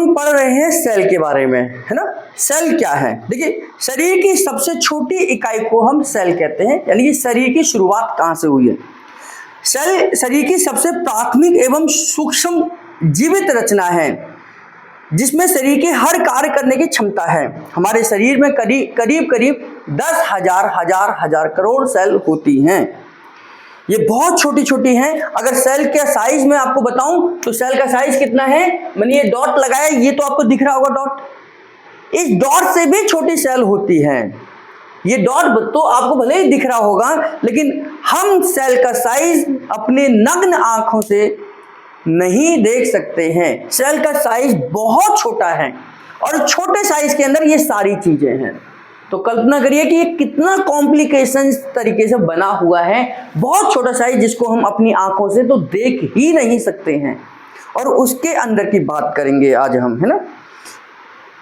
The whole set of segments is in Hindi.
हम पढ़ रहे हैं सेल के बारे में, है ना। सेल क्या है? देखिए, शरीर की सबसे छोटी इकाई को हम सेल कहते हैं, यानी कि शरीर की शुरुआत कहाँ से हुई है। सेल शरीर की सबसे प्राथमिक एवं सूक्ष्म जीवित रचना है, जिसमें शरीर के हर कार्य करने की क्षमता है। हमारे शरीर में करीब 10,000 करोड़ सेल होती हैं। ये बहुत छोटी छोटी हैं। अगर सेल के साइज में आपको बताऊं तो सेल का साइज कितना है, मैंने ये डॉट लगाया, ये तो आपको दिख रहा होगा डॉट। इस डॉट से भी छोटी सेल होती है। ये डॉट तो आपको भले ही दिख रहा होगा, लेकिन हम सेल का साइज अपने नग्न आंखों से नहीं देख सकते हैं। सेल का साइज बहुत छोटा है और छोटे साइज के अंदर ये सारी चीजें हैं। तो कल्पना करिए कि ये कितना कॉम्प्लिकेशन तरीके से बना हुआ है। बहुत छोटा साइज जिसको हम अपनी आंखों से तो देख ही नहीं सकते हैं, और उसके अंदर की बात करेंगे आज हम, है ना।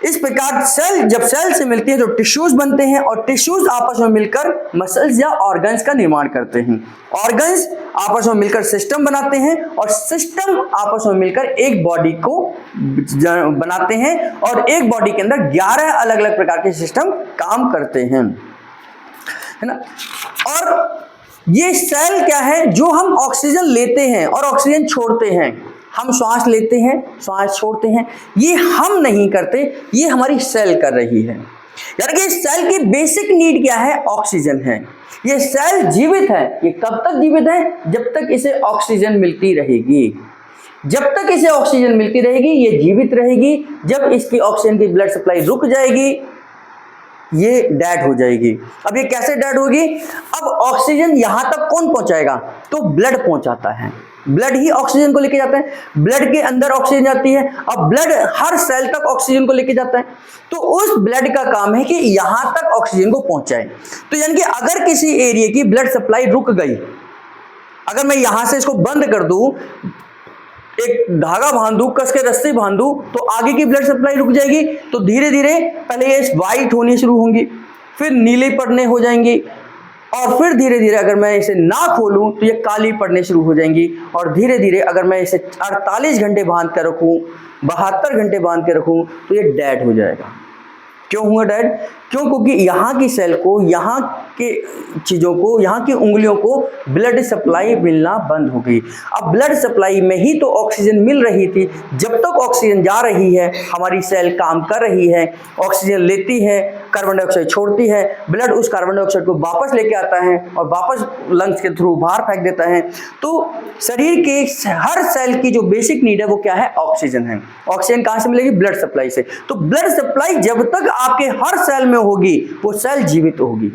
इस प्रकार जब सेल से मिलती है तो टिश्यूज बनते हैं, और टिश्यूज आपस में मिलकर मसल्स या ऑर्गन्स का निर्माण करते हैं। ऑर्गन्स आपस में मिलकर सिस्टम बनाते हैं, और सिस्टम आपस में मिलकर एक बॉडी को बनाते हैं, और एक बॉडी के अंदर 11 अलग अलग प्रकार के सिस्टम काम करते हैं, है ना। और ये सेल क्या है, जो हम ऑक्सीजन लेते हैं और ऑक्सीजन छोड़ते हैं। हम श्वास लेते हैं, श्वास छोड़ते हैं, ये हम नहीं करते, ये हमारी सेल कर रही है। यानी कि सेल की बेसिक नीड क्या है, ऑक्सीजन है। ये सेल जीवित है। ये कब तक जीवित है? जब तक इसे ऑक्सीजन मिलती रहेगी। जब तक इसे ऑक्सीजन मिलती रहेगी ये जीवित रहेगी। जब इसकी ऑक्सीजन की ब्लड सप्लाई रुक जाएगी ये डेड हो जाएगी। अब ये कैसे डेड होगी? अब ऑक्सीजन यहां तक कौन पहुंचाएगा? तो ब्लड पहुंचाता है। ब्लड ही ऑक्सीजन को लेके जाता है। ब्लड के अंदर ऑक्सीजन जाती है। अब ब्लड हर सेल तक ऑक्सीजन को लेके जाता है, तो उस ब्लड का काम है कि यहां तक ऑक्सीजन को पहुंचाए। तो यानी कि अगर किसी एरिया की ब्लड सप्लाई रुक गई, अगर मैं यहां से इसको बंद कर दूं, एक धागा बांध दूं, कस के रस्सी बांध दूं, तो आगे की ब्लड सप्लाई रुक जाएगी। तो धीरे धीरे पहले ये व्हाइट होनी शुरू होंगी, फिर नीले पड़ने हो जाएंगी, और फिर धीरे धीरे अगर मैं इसे ना खोलूं तो ये काली पड़ने शुरू हो जाएंगी, और धीरे धीरे अगर मैं इसे 48 घंटे बांध कर रखूं, 72 घंटे बांध के रखूं, तो ये डेड हो जाएगा। क्यों हुआ डेड? क्यों? क्योंकि यहाँ की सेल को, यहाँ के चीज़ों को, यहाँ की उंगलियों को ब्लड सप्लाई मिलना बंद हो गई। अब ब्लड सप्लाई में ही तो ऑक्सीजन मिल रही थी। जब तक ऑक्सीजन जा रही है हमारी सेल काम कर रही है, ऑक्सीजन लेती है, कार्बन डाइऑक्साइड छोड़ती है, ब्लड उस कार्बन डाइऑक्साइड को वापस लेके आता है और वापस लंग्स के थ्रू बाहर फेंक देता है। तो शरीर के हर सेल की जो बेसिक नीड है वो क्या है? ऑक्सीजन है। ऑक्सीजन कहाँ से मिलेगी? ब्लड सप्लाई से। तो ब्लड सप्लाई जब तक आपके हर सेल में होगी वो सेल जीवित होगी।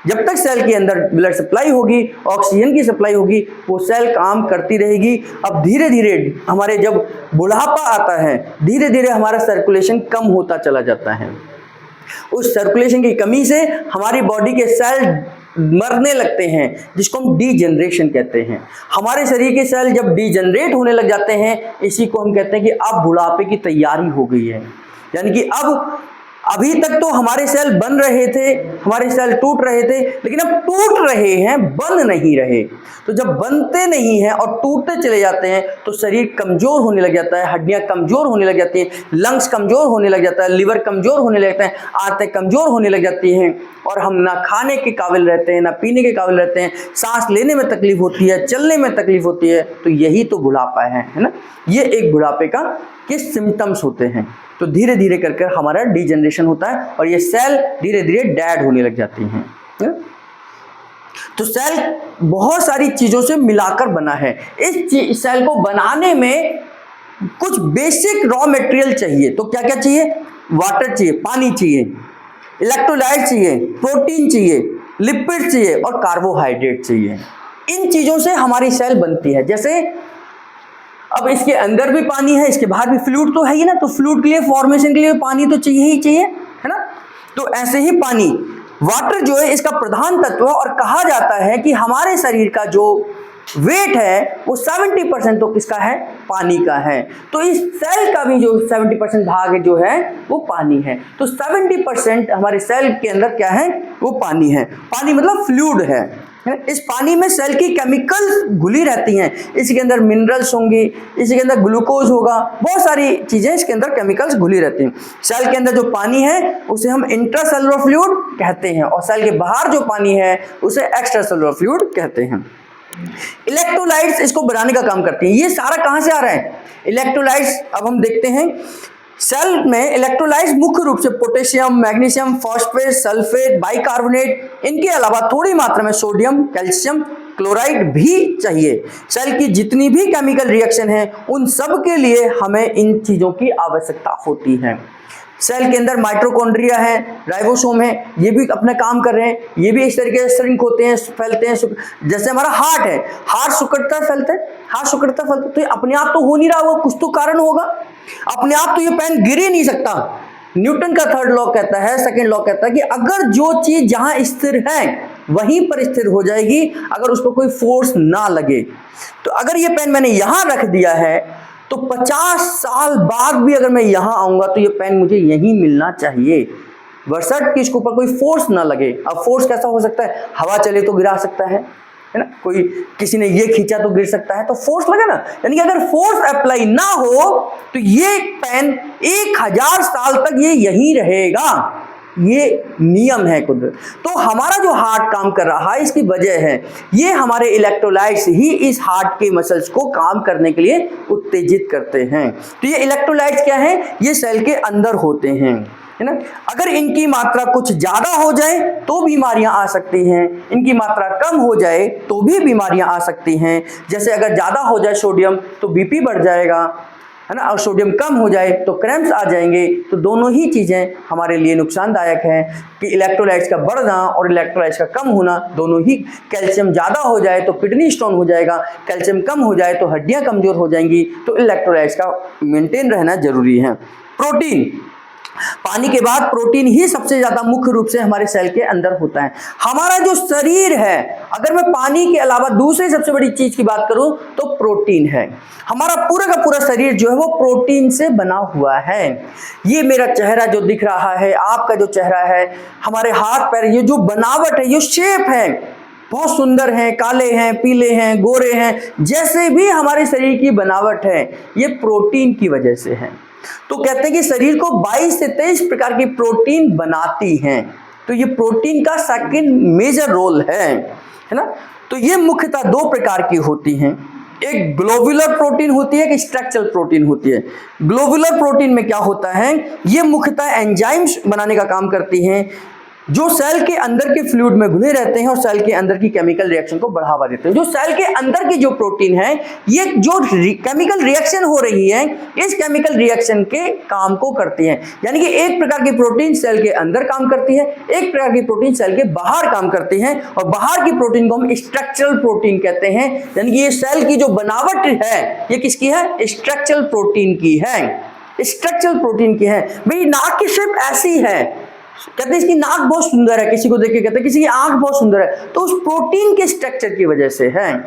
जब तक सेल के अंदर ब्लड सप्लाई होगी, ऑक्सीजन की सप्लाई होगी, वो सेल काम करती रहेगी। अब धीरे धीरे हमारे जब बुढ़ापा आता है, धीरे धीरे हमारा सर्कुलेशन कम होता चला जाता है। उस सर्कुलेशन की कमी से हमारी बॉडी के सेल मरने लगते हैं, जिसको हम डीजनरेशन कहते हैं। हमारे शरीर के सेल जब डीजनरेट होने लग जाते हैं, इसी को हम कहते हैं कि अब बुढ़ापे की तैयारी हो गई है। यानी कि अब अभी तक तो हमारे सेल बन रहे थे, हमारे सेल टूट रहे थे, लेकिन अब टूट रहे हैं, बन नहीं रहे। तो जब बनते नहीं हैं और टूटते चले जाते हैं तो शरीर कमजोर होने लग जाता है, हड्डियां कमजोर होने लग जाती हैं, लंग्स कमजोर होने लग जाता है, लिवर कमजोर होने लगता है, आंतें कमजोर होने लग जाती हैं, और हम ना खाने के काबिल रहते हैं, ना पीने के काबिल रहते हैं, सांस लेने में तकलीफ होती है, चलने में तकलीफ होती है। तो यही तो बुढ़ापा है ना। ये एक बुढ़ापे का के सिम्टम्स होते हैं। तो धीरे धीरे करके हमारा डीजनरेशन होता है और ये सेल धीरे धीरे डेड होने लग जाती हैं। तो सेल बहुत सारी चीज़ों से मिलाकर बना है। इस सेल को बनाने में कुछ बेसिक रॉ मटेरियल चाहिए। तो क्या क्या चाहिए? वाटर चाहिए, पानी चाहिए, इलेक्ट्रोलाइट चाहिए, प्रोटीन चाहिए, लिपिड चाहिए और कार्बोहाइड्रेट चाहिए। इन चीज़ों से हमारी सेल बनती है। जैसे अब इसके अंदर भी पानी है, इसके बाहर भी फ्लूइड तो है ही ना, तो फ्लूइड के लिए, फॉर्मेशन के लिए पानी तो चाहिए ही चाहिए, है ना। तो ऐसे ही पानी, वाटर जो है इसका प्रधान तत्व है, और कहा जाता है कि हमारे शरीर का जो वेट है वो 70% तो किसका है? पानी का है। तो इस सेल का भी जो 70% भाग जो है वो पानी है। तो 70% हमारे सेल के अंदर क्या है? वो पानी है। पानी मतलब फ्लूइड है इस पानी में सेल की केमिकल्स घुली रहती हैं, इसके अंदर मिनरल्स होंगी, इसके अंदर ग्लूकोज होगा, बहुत सारी चीजें इसके अंदर केमिकल्स घुली रहती हैं। सेल के अंदर जो पानी है उसे हम इंट्रासेलुलर फ्लूइड कहते हैं और सेल के बाहर जो पानी है उसे एक्स्ट्रासेलुलर फ्लूइड कहते हैं। इलेक्ट्रोलाइट्स इसको बनाने का काम करती हैं। ये सारा कहां से आ रहा है? इलेक्ट्रोलाइट्स अब हम देखते हैं। सेल में इलेक्ट्रोलाइट्स मुख्य रूप से potassium, magnesium, phosphate, sulphate, bicarbonate, इनके अलावा थोड़ी मात्रा में सोडियम, कैल्शियम क्लोराइड भी चाहिए। सेल की जितनी भी केमिकल रिएक्शन है उन सब के लिए हमें इन चीजों की आवश्यकता होती है। सेल के अंदर माइटोकॉन्ड्रिया है, राइबोसोम है, ये भी अपना काम कर रहे हैं, ये भी इस तरीके से श्रिंक होते हैं, फैलते हैं। जैसे हमारा हार्ट है, हार्ट सिकुड़ता फैलता है, हार्ट सिकुड़ता फैलता, तो ये अपने आप तो हो नहीं रहा, होगा कुछ तो कारण होगा। अपने आप तो ये पेन गिर ही नहीं सकता। न्यूटन का थर्ड लॉ कहता है, सेकंड लॉ कहता है कि अगर जो चीज जहां स्थिर है वहीं पर स्थिर हो जाएगी अगर उस पर कोई फोर्स ना लगे। तो अगर ये पेन मैंने यहां रख दिया है तो 50 साल बाद भी अगर मैं यहां आऊंगा तो ये पेन मुझे यहीं मिलना चाहिए, बशर्ते कि इसके ऊपर कोई फोर्स ना लगे। अब फोर्स कैसा हो सकता है? हवा चले तो गिरा सकता है ना, कोई किसी ने ये खींचा तो गिर सकता है, तो फोर्स लगे ना। यानी कि अगर फोर्स अप्लाई ना हो तो ये पेन 1000 साल तक ये यहीं रहेगा। ये नियम है कुदरत। तो हमारा जो हार्ट काम कर रहा है इसकी वजह है ये हमारे इलेक्ट्रोलाइट्स ही इस हार्ट के मसल्स को काम करने के लिए उत्तेजित करते हैं। तो ये इलेक्ट्रोलाइट्स क्या है? ये सेल के अंदर होते हैं, है ना। अगर इनकी मात्रा कुछ ज्यादा हो जाए तो बीमारियां आ सकती हैं, इनकी मात्रा कम हो जाए तो भी बीमारियां आ सकती हैं। जैसे अगर ज्यादा हो जाए सोडियम तो बीपी बढ़ जाएगा, है ना, और सोडियम कम हो जाए तो क्रैम्प्स आ जाएंगे। तो दोनों ही चीजें हमारे लिए नुकसानदायक है कि इलेक्ट्रोलाइट्स का बढ़ना और इलेक्ट्रोलाइट्स का कम होना दोनों ही। कैल्शियम ज्यादा हो जाए तो किडनी स्टोन हो जाएगा, कैल्शियम कम हो जाए तो हड्डियां कमजोर हो जाएंगी। तो इलेक्ट्रोलाइट्स का मेंटेन रहना जरूरी है। प्रोटीन, पानी के बाद प्रोटीन ही सबसे ज्यादा मुख्य रूप से हमारे सेल के अंदर होता है। हमारा जो शरीर है, अगर मैं पानी के अलावा दूसरी सबसे बड़ी चीज की बात करूं तो प्रोटीन है। हमारा पूरा का पूरा शरीर जो है वो प्रोटीन से बना हुआ है। ये मेरा चेहरा जो दिख रहा है, आपका जो चेहरा है, हमारे हाथ पैर, ये जो बनावट है, ये शेप है, बहुत सुंदर हैं, काले हैं, पीले हैं, गोरे हैं, जैसे भी हमारे शरीर की बनावट है ये प्रोटीन की वजह से है। तो कहते हैं कि शरीर को 22 से 23 प्रकार की प्रोटीन बनाती हैं। तो ये प्रोटीन का सेकंड मेजर रोल है ना। तो ये मुख्यतः 2 प्रकार की होती हैं, एक ग्लोबुलर प्रोटीन होती है, एक स्ट्रक्चरल प्रोटीन होती है। ग्लोबुलर प्रोटीन में क्या होता है? ये मुख्यतः एंजाइम्स बनाने का काम करती हैं जो सेल के अंदर के फ्लूइड में घुले रहते हैं और सेल के अंदर की केमिकल रिएक्शन को बढ़ावा देते हैं। जो सेल के अंदर की जो प्रोटीन है, ये जो केमिकल रिएक्शन हो रही है, इस केमिकल रिएक्शन के काम को करती है। यानी कि एक प्रकार की प्रोटीन सेल के अंदर काम करती है, एक प्रकार की प्रोटीन सेल के बाहर काम करती है, और बाहर की प्रोटीन को हम स्ट्रक्चरल प्रोटीन कहते हैं। यानी कि ये सेल की जो बनावट है ये किसकी है? स्ट्रक्चरल प्रोटीन की है, स्ट्रक्चरल प्रोटीन की है। भाई नाक की शेप ऐसी है, कहते हैं इसकी नाक बहुत सुंदर है, किसी को देख के कहते हैं किसी की आंख बहुत सुंदर है, तो उस प्रोटीन के स्ट्रक्चर की वजह से है।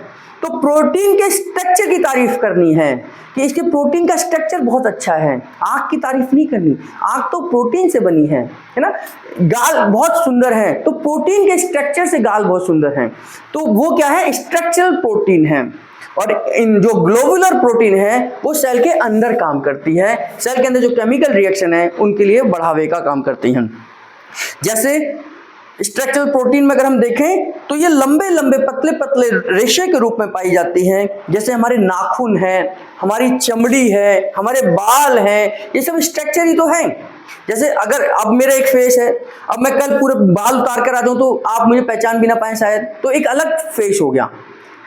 तो प्रोटीन के स्ट्रक्चर की तारीफ करनी है कि इसके प्रोटीन का स्ट्रक्चर बहुत अच्छा है, आंख की तारीफ नहीं करनी। आंख तो प्रोटीन से बनी है ना। गाल बहुत सुंदर है तो प्रोटीन के स्ट्रक्चर से गाल बहुत सुंदर है, तो वो क्या है? स्ट्रक्चरल प्रोटीन है। और इन जो ग्लोबुलर प्रोटीन है वो सेल के अंदर काम करती है, सेल के अंदर जो केमिकल रिएक्शन है उनके लिए बढ़ावे का काम करती हैं। जैसे स्ट्रक्चरल प्रोटीन में अगर हम देखें तो ये लंबे लंबे पतले पतले रेशे के रूप में पाई जाती हैं। जैसे हमारे नाखून है, हमारी चमड़ी है, हमारे बाल हैं, ये सब स्ट्रक्चर ही तो है। जैसे अगर अब मेरा एक फेस है, अब मैं कल पूरे बाल उतार कर आ जाऊं तो आप मुझे पहचान भी ना पाए शायद, तो एक अलग फेस हो गया,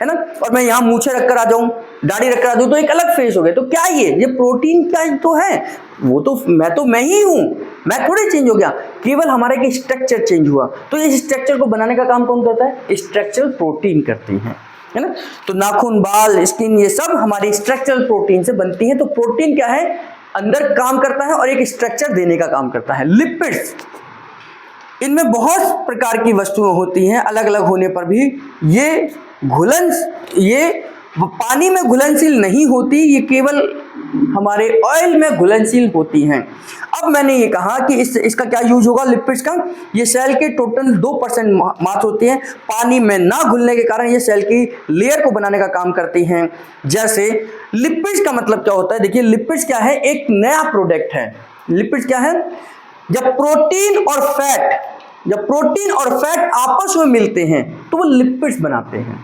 है ना। और मैं यहाँ मूछे रखकर आ जाऊं, दाढ़ी रखकर आ जाऊं तो एक अलग फेस हो गया। तो क्या ये प्रोटीन का तो है, वो तो मैं ही हूं, मैं थोड़ी चेंज हो गया, केवल हमारा एक स्ट्रक्चर चेंज हुआ। तो इस स्ट्रक्चर को बनाने का काम कौन करता है? स्ट्रक्चरल प्रोटीन करती हैं, है ना। तो नाखून, बाल, स्किन, ये सब हमारी स्ट्रक्चरल प्रोटीन से बनती है। तो प्रोटीन क्या है? अंदर काम करता है और एक स्ट्रक्चर देने का काम करता है। लिपिड्स, इनमें बहुत प्रकार की वस्तुएं होती हैं, अलग अलग होने पर भी ये पानी में घुलनशील नहीं होती, ये केवल हमारे ऑयल में घुलनशील होती हैं। अब मैंने ये कहा कि इसका क्या यूज होगा लिपिड्स का। ये सेल के टोटल 2% मात्र होती है, पानी में ना घुलने के कारण ये सेल की लेयर को बनाने का काम करती हैं। जैसे लिपिड्स का मतलब क्या होता है, देखिए लिपिड्स क्या है, एक नया प्रोडक्ट है। लिपिड्स क्या है, जब प्रोटीन और फैट आपस में मिलते हैं तो वो लिपिड्स बनाते हैं,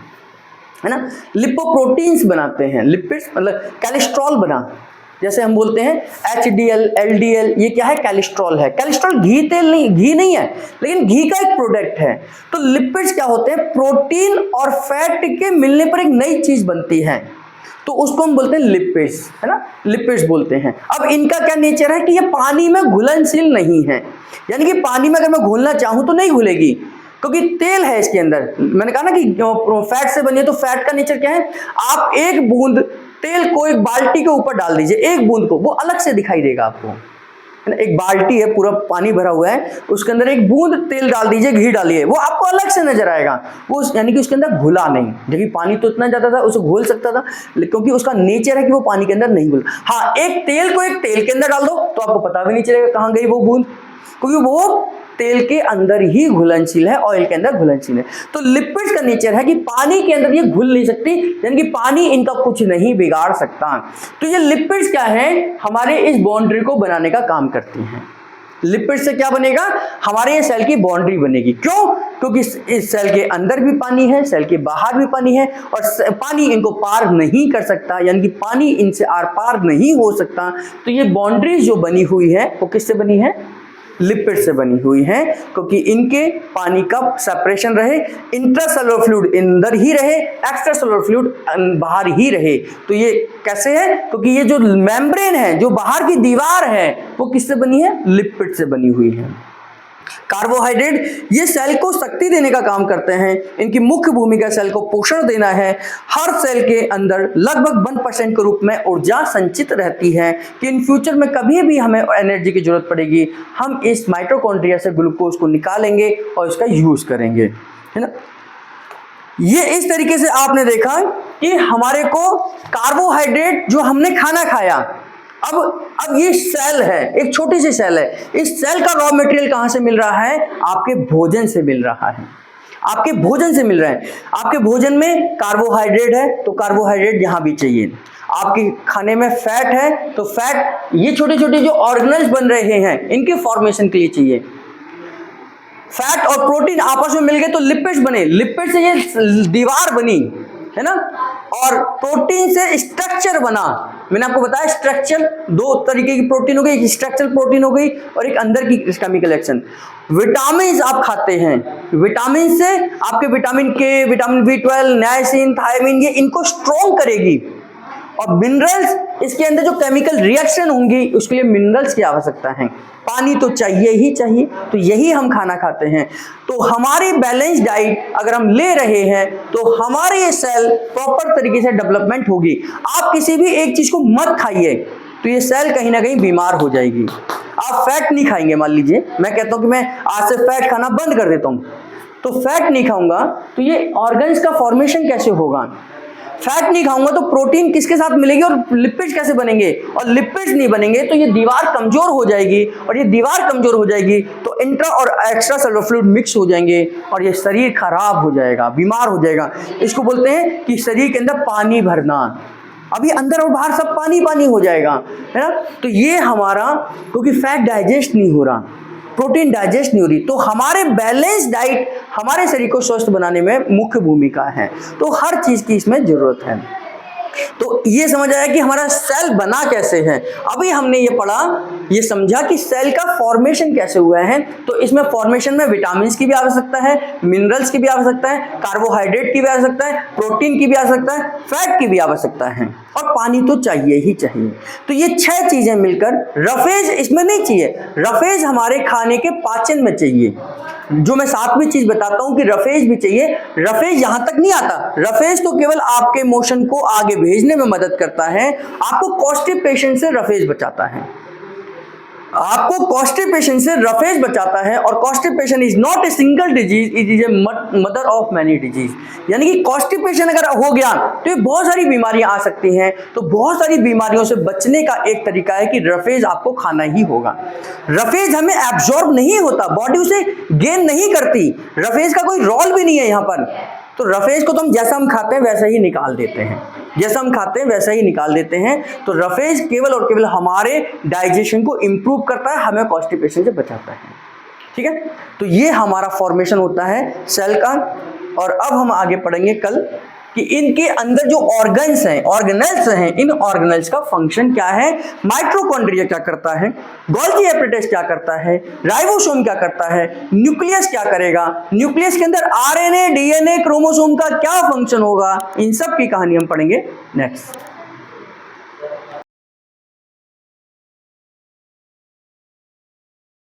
है ना, लिपोप्रोटीन्स बनाते हैं। लिपिड्स मतलब कोलेस्ट्रॉल बना, जैसे हम बोलते हैं HDL, LDL, ये क्या है, कोलेस्ट्रॉल है। कोलेस्ट्रॉल घी नहीं है, लेकिन घी का एक प्रोडक्ट है। तो लिपिड्स क्या होते हैं, प्रोटीन और फैट के मिलने पर एक नई चीज बनती है, तो उसको हम बोलते हैं लिपिड्स, है ना, लिपिड्स बोलते हैं। अब इनका क्या नेचर है कि ये पानी में घुलनशील नहीं है, यानी कि पानी में अगर मैं घुलना चाहूं तो नहीं घुलेगी, क्योंकि तेल है इसके अंदर। मैंने कहा ना कि फैट से बनी है, तो फैट का नेचर क्या है, आप एक बूंद तेल को एक बाल्टी के ऊपर डाल दीजिए, एक बूंद को, वो अलग से दिखाई देगा आपको, है ना। एक बाल्टी है, पूरा पानी भरा हुआ है, उसके अंदर एक बूंद तेल डाल दीजिए, घी डालिए, वो आपको अलग से नजर आएगा, वो यानी कि उसके अंदर घुला नहीं। देखिए पानी तो इतना ज्यादा था, उसे घोल सकता था, क्योंकि उसका नेचर है कि वो पानी के अंदर नहीं घुला। हाँ, एक तेल को एक तेल के अंदर डाल दो तो आपको पता भी नहीं चलेगा कहाँ गई वो बूंद, क्योंकि वो तेल के अंदर ही घुलनशील है, ऑयल के अंदर घुलनशील है। तो लिपिड्स का नेचर है कि पानी के अंदर ये घुल नहीं सकती, यानी कि पानी इनका कुछ नहीं बिगाड़ सकता। तो ये लिपिड्स क्या है, हमारे इस बाउंड्री को बनाने का काम करती हैं। लिपिड से क्या बनेगा, हमारे ये सेल की बाउंड्री बनेगी। क्यों, क्योंकि इस सेल के अंदर भी पानी है, सेल के बाहर भी पानी है, और पानी इनको पार नहीं कर सकता, यानी कि पानी इनसे आर पार नहीं हो सकता। तो ये बाउंड्री जो बनी हुई है वो किससे बनी है, लिपिड से बनी हुई है, क्योंकि इनके पानी का सेपरेशन रहे, इंट्रासेलुलर फ्लूइड अंदर ही रहे, एक्स्ट्रासेलुलर फ्लूइड बाहर ही रहे। तो ये कैसे है, क्योंकि ये जो मेम्ब्रेन है, जो बाहर की दीवार है, वो किससे बनी है, लिपिड से बनी हुई है। कार्बोहाइड्रेट ये सेल को शक्ति देने का काम करते हैं, इनकी मुख्य भूमिका सेल को पोषण देना है। हर सेल के अंदर लगभग 1% के रूप में ऊर्जा संचित रहती है कि इन फ्यूचर में कभी भी हमें एनर्जी की जरूरत पड़ेगी, हम इस माइटोकॉन्ड्रिया से ग्लूकोज को निकालेंगे और इसका यूज करेंगे, है ना। ये इस तरीके से आपने देखा कि हमारे को कार्बोहाइड्रेट जो हमने खाना खाया, अब ये सेल है, एक छोटी सी सेल है, इस सेल का रॉ मटेरियल कहां से मिल रहा है, आपके भोजन से मिल रहा है, आपके भोजन से मिल रहा है। आपके भोजन में कार्बोहाइड्रेट है तो कार्बोहाइड्रेट यहां भी चाहिए, आपके खाने में फैट है तो फैट, ये छोटे छोटे जो ऑर्गेनल्स बन रहे हैं इनके फॉर्मेशन के लिए चाहिए। फैट और प्रोटीन आपस में मिल गए तो लिपिड्स बने, लिपिड से ये दीवार बनी, है ना, और प्रोटीन से स्ट्रक्चर बना। मैंने आपको बताया स्ट्रक्चर, दो तरीके की प्रोटीन हो गई, एक स्ट्रक्चरल प्रोटीन हो गई और एक अंदर की केमिकल एक्शन। विटामिन आप खाते हैं, विटामिन से आपके विटामिन के, विटामिन B12, नाइसिन, थायमिन, ये इनको स्ट्रॉन्ग करेगी। और मिनरल्स, इसके अंदर जो केमिकल रिएक्शन होंगी उसके लिए मिनरल्स की आवश्यकता है, पानी तो चाहिए ही चाहिए, तो यही हम खाना खाते हैं। तो हमारी बैलेंस डाइट अगर हम ले रहे हैं तो हमारे ये सेल प्रॉपर तरीके से डेवलपमेंट होगी। आप किसी भी एक चीज को मत खाइए तो ये सेल कहीं ना कहीं बीमार हो जाएगी। आप फैट नहीं खाएंगे, मान लीजिए मैं कहता हूं कि मैं आज से फैट खाना बंद कर देता हूं, तो फैट नहीं खाऊंगा तो ये ऑर्गन्स का फॉर्मेशन कैसे होगा, फैट नहीं खाऊंगा तो प्रोटीन किसके साथ मिलेगी और लिपिड्स कैसे बनेंगे, और लिपिड्स नहीं बनेंगे तो ये दीवार कमजोर हो जाएगी, और ये दीवार कमजोर हो जाएगी तो इंट्रा और एक्स्ट्रा सेलुलर फ्लूइड मिक्स हो जाएंगे और ये शरीर खराब हो जाएगा, बीमार हो जाएगा। इसको बोलते हैं कि शरीर के अंदर पानी भरना, अभी अंदर और बाहर सब पानी पानी हो जाएगा, है ना। तो ये हमारा, क्योंकि फैट डाइजेस्ट नहीं हो रहा, प्रोटीन डाइजेस्ट नहीं हो रही, तो हमारे बैलेंस डाइट हमारे शरीर को स्वस्थ बनाने में मुख्य भूमिका है। तो हर चीज की इसमें जरूरत है। तो ये समझ आया कि हमारा सेल बना कैसे है। अभी हमने ये पढ़ा, ये समझा कि सेल का फॉर्मेशन कैसे हुआ है। तो इसमें फॉर्मेशन में विटामिन की भी आवश्यकता है, मिनरल्स की भी आवश्यकता है, कार्बोहाइड्रेट की भी आवश्यकता है, प्रोटीन की भी आवश्यकता है, फैट की भी आवश्यकता है, और पानी तो चाहिए ही चाहिए। तो ये 6 चीजें मिलकर, रफेज इसमें नहीं चाहिए, रफेज हमारे खाने के पाचन में चाहिए। जो मैं 7वीं चीज बताता हूं कि रफेज भी चाहिए, रफेज यहां तक नहीं आता, रफेज तो केवल आपके मोशन को आगे भेजने में मदद करता है, आपको कॉन्स्टिपेशन से रफेज बचाता है। आपको कॉन्स्टिपेशन से रफेज बचाता है, और constipation is not a single disease, it is a mother of many disease. यानी कि कॉन्स्टिपेशन अगर हो गया तो ये बहुत सारी बीमारियां आ सकती हैं। तो बहुत सारी बीमारियों से बचने का एक तरीका है कि रफेज आपको खाना ही होगा। रफेज हमें एब्जॉर्ब नहीं होता, बॉडी उसे गेन नहीं करती, रफेज का कोई रोल भी नहीं है यहाँ पर। तो रफेज को तो हम जैसा हम खाते हैं वैसा ही निकाल देते हैं, जैसा हम खाते हैं वैसा ही निकाल देते हैं। तो रफेज केवल और केवल हमारे डाइजेशन को इंप्रूव करता है, हमें कॉन्स्टिपेशन से बचाता है। ठीक है, तो ये हमारा फॉर्मेशन होता है सेल का। और अब हम आगे पढ़ेंगे कल कि इनके अंदर जो ऑर्गन्स हैं, ऑर्गेनेल्स हैं, इन ऑर्गेनेल्स का फंक्शन क्या है, माइटोकॉन्ड्रिया क्या करता है, गोल्गी एपरेटस क्या करता है, राइबोसोम क्या करता है, न्यूक्लियस क्या करेगा, न्यूक्लियस के अंदर आरएनए, डीएनए, क्रोमोसोम का क्या फंक्शन होगा, इन सब की कहानी हम पढ़ेंगे नेक्स्ट।